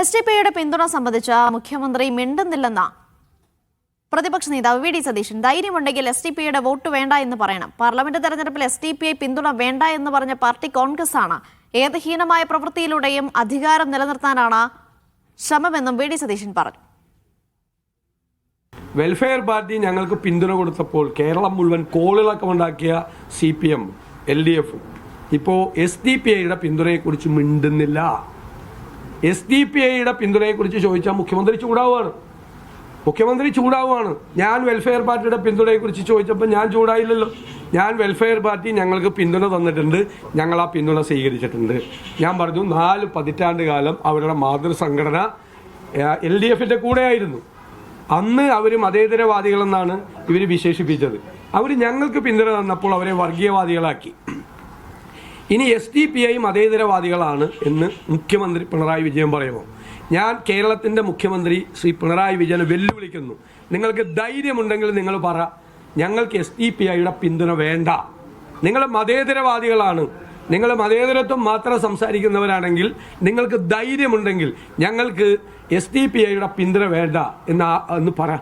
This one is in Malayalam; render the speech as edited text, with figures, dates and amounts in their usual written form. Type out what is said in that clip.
എസ്ഡിപിഐയുടെ പിന്തുണ സംബന്ധിച്ച് മുഖ്യമന്ത്രി മിണ്ടുന്നില്ലെന്ന പ്രതിപക്ഷ നേതാവ് വി ഡി സതീശൻ. ധൈര്യമുണ്ടെങ്കിൽ എസ്ഡിപിഐയുടെ വോട്ട് വേണ്ട എന്ന് പറയണം. പാർലമെന്റ് തെരഞ്ഞെടുപ്പിൽ എസ്ഡിപിഐ പിന്തുണ വേണ്ട എന്ന് പറഞ്ഞ പാർട്ടി കോൺഗ്രസ് ആണ്. ഏത് ഹീനമായ പ്രവൃത്തിയിലൂടെയും അധികാരം നിലനിർത്താനാണ് ശ്രമമെന്നും വി ഡി സതീശൻ പറഞ്ഞു. വെൽഫെയർ പാർട്ടി ഞങ്ങൾക്ക് പിന്തുണ കൊടുത്തപ്പോൾ കേരളം മുഴുവൻ കോളിളക്കമുണ്ടാക്കിയ CPM, LDF ഇപ്പോൾ SDPIയുടെ പിന്തുണയെക്കുറിച്ച് മിണ്ടുന്നില്ല. SDPIയുടെ പിന്തുണയെക്കുറിച്ച് ചോദിച്ചാൽ മുഖ്യമന്ത്രി ചൂടാവുകയാണ്. ഞാൻ വെൽഫെയർ പാർട്ടിയുടെ പിന്തുണയെക്കുറിച്ച് ചോദിച്ചപ്പോൾ ഞാൻ ചൂടായില്ലല്ലോ. ഞാൻ വെൽഫെയർ പാർട്ടി ഞങ്ങൾക്ക് പിന്തുണ തന്നിട്ടുണ്ട്, ഞങ്ങൾ ആ പിന്തുണ സ്വീകരിച്ചിട്ടുണ്ട്. ഞാൻ പറഞ്ഞു 4 പതിറ്റാണ്ട് കാലം അവരുടെ മാതൃസംഘടന LDFന്റെ കൂടെയായിരുന്നു. അന്ന് അവർ മതേതരവാദികളെന്നാണ് ഇവർ വിശേഷിപ്പിച്ചത്. അവർ ഞങ്ങൾക്ക് പിന്തുണ തന്നപ്പോൾ അവരെ വർഗീയവാദികളാക്കി. ഇനി SDPI മതേതരവാദികളാണ് എന്ന് മുഖ്യമന്ത്രി പിണറായി വിജയൻ പറയുമോ? ഞാൻ കേരളത്തിൻ്റെ മുഖ്യമന്ത്രി ശ്രീ പിണറായി വിജയനെ വെല്ലുവിളിക്കുന്നു. നിങ്ങൾക്ക് ധൈര്യമുണ്ടെങ്കിൽ നിങ്ങൾ പറ, ഞങ്ങൾക്ക് SDPIയുടെ പിന്തുണ വേണ്ട. നിങ്ങൾ മതേതരവാദികളാണ്, നിങ്ങൾ മതേതരത്വം മാത്രം സംസാരിക്കുന്നവരാണെങ്കിൽ നിങ്ങൾക്ക് ധൈര്യമുണ്ടെങ്കിൽ ഞങ്ങൾക്ക് SDPIയുടെ പിന്തുണ വേണ്ട എന്ന് പറ.